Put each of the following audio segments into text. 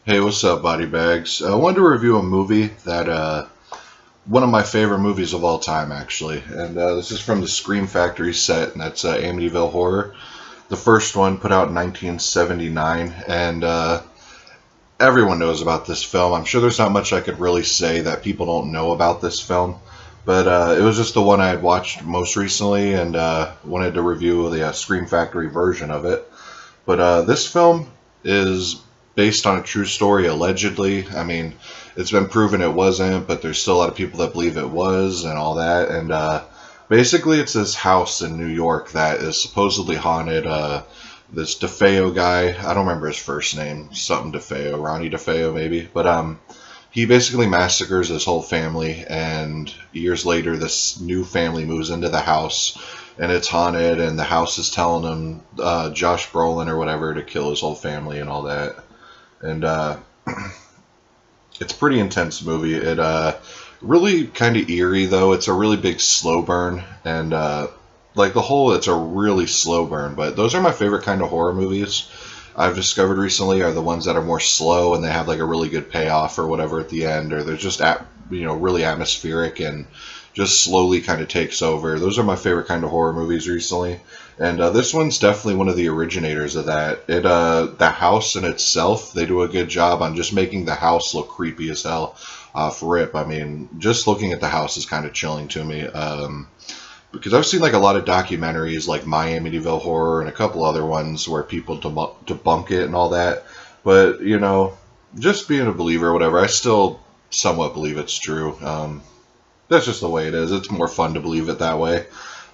Hey, what's up, body bags? I wanted to review a movie that, one of my favorite movies of all time, actually. And this is from the Scream Factory set, and that's Amityville Horror. The first one put out in 1979, and everyone knows about this film. I'm sure there's not much I could really say that people don't know about this film. But it was just the one I had watched most recently, and wanted to review the Scream Factory version of it. But this film is based on a true story, allegedly. I mean, it's been proven it wasn't, but there's still a lot of people that believe it was and all that. And basically, it's this house in New York that is supposedly haunted. This DeFeo guy, I don't remember his first name, something DeFeo, Ronnie DeFeo maybe, but he basically massacres his whole family, and years later, this new family moves into the house, and it's haunted, and the house is telling him, Josh Brolin or whatever, to kill his whole family and all that. And it's a pretty intense movie. It really kind of eerie, though. It's a really big slow burn, and like the whole, it's a really slow burn. But those are my favorite kind of horror movies I've discovered recently, are the ones that are more slow and they have like a really good payoff or whatever at the end, or they're just really atmospheric and just slowly kind of takes over. Those are my favorite kind of horror movies recently, and this one's definitely one of the originators of that. The house in itself, they do a good job on just making the house look creepy as hell. For rip, I mean, just looking at the house is kind of chilling to me. Because I've seen like a lot of documentaries like My Amityville Horror and a couple other ones where people debunk it and all that. But, you know, just being a believer or whatever, I still somewhat believe it's true. That's just the way it is. It's more fun to believe it that way.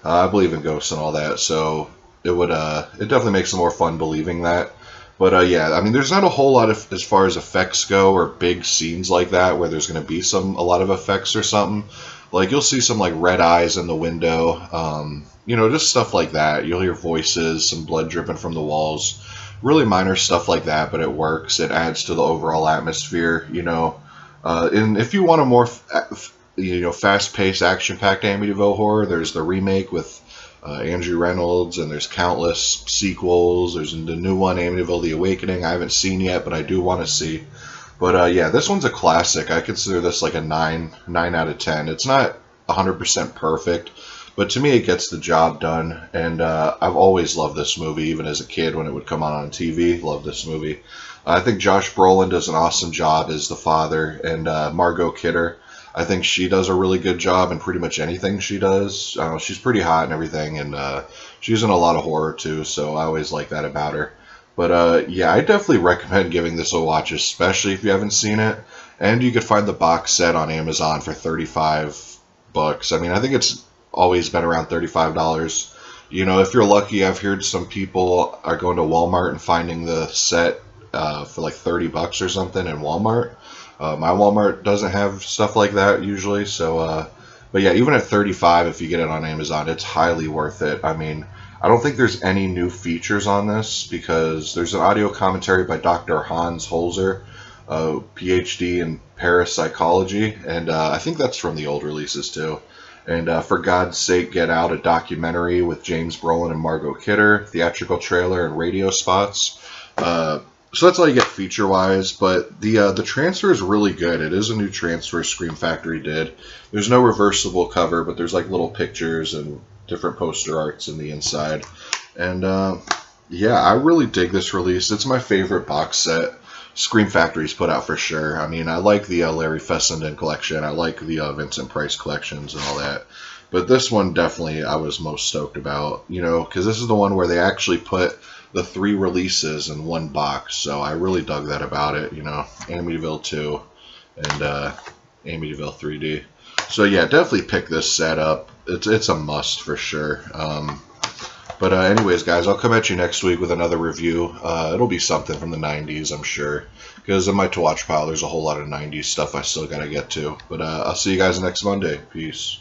I believe in ghosts and all that, so it definitely makes it more fun believing that. But yeah, I mean, there's not a whole lot of, as far as effects go, or big scenes like that where there's going to be a lot of effects or something. Like, you'll see some, like, red eyes in the window, you know, just stuff like that. You'll hear voices, some blood dripping from the walls. Really minor stuff like that, but it works. It adds to the overall atmosphere, you know. And if you want a more, fast-paced, action-packed Amityville Horror, there's the remake with Andrew Reynolds, and there's countless sequels. There's the new one, Amityville: The Awakening, I haven't seen yet, but I do want to see. But yeah, this one's a classic. I consider this like a 9 out of 10. It's not 100% perfect, but to me it gets the job done. And I've always loved this movie, even as a kid when it would come on TV. Loved this movie. I think Josh Brolin does an awesome job as the father, and Margot Kidder, I think she does a really good job in pretty much anything she does. She's pretty hot and everything, and she's in a lot of horror too, so I always like that about her. But yeah, I definitely recommend giving this a watch, especially if you haven't seen it. And you could find the box set on Amazon for $35. I mean, I think it's always been around $35. You know, if you're lucky, I've heard some people are going to Walmart and finding the set for like $30 or something in Walmart. My Walmart doesn't have stuff like that usually, so but yeah, even at $35, if you get it on Amazon, it's highly worth it. I mean, I don't think there's any new features on this, because there's an audio commentary by Dr. Hans Holzer, PhD in parapsychology, and I think that's from the old releases too. And For God's Sake, Get Out, a documentary with James Brolin and Margot Kidder, theatrical trailer, and radio spots. So that's all you get feature-wise, but the transfer is really good. It is a new transfer Scream Factory did. There's no reversible cover, but there's like little pictures and different poster arts in the inside. And yeah, I really dig this release. It's my favorite box set Scream Factory's put out for sure. I mean, I like the Larry Fessenden collection. I like the Vincent Price collections and all that. But this one definitely I was most stoked about, you know, because this is the one where they actually put the 3 releases in one box. So I really dug that about it, you know, Amityville 2 and Amityville 3D. So yeah, definitely pick this set up. It's a must for sure. But anyways, guys, I'll come at you next week with another review. It'll be something from the 90s, I'm sure. Because in my to-watch pile, there's a whole lot of 90s stuff I still got to get to. But I'll see you guys next Monday. Peace.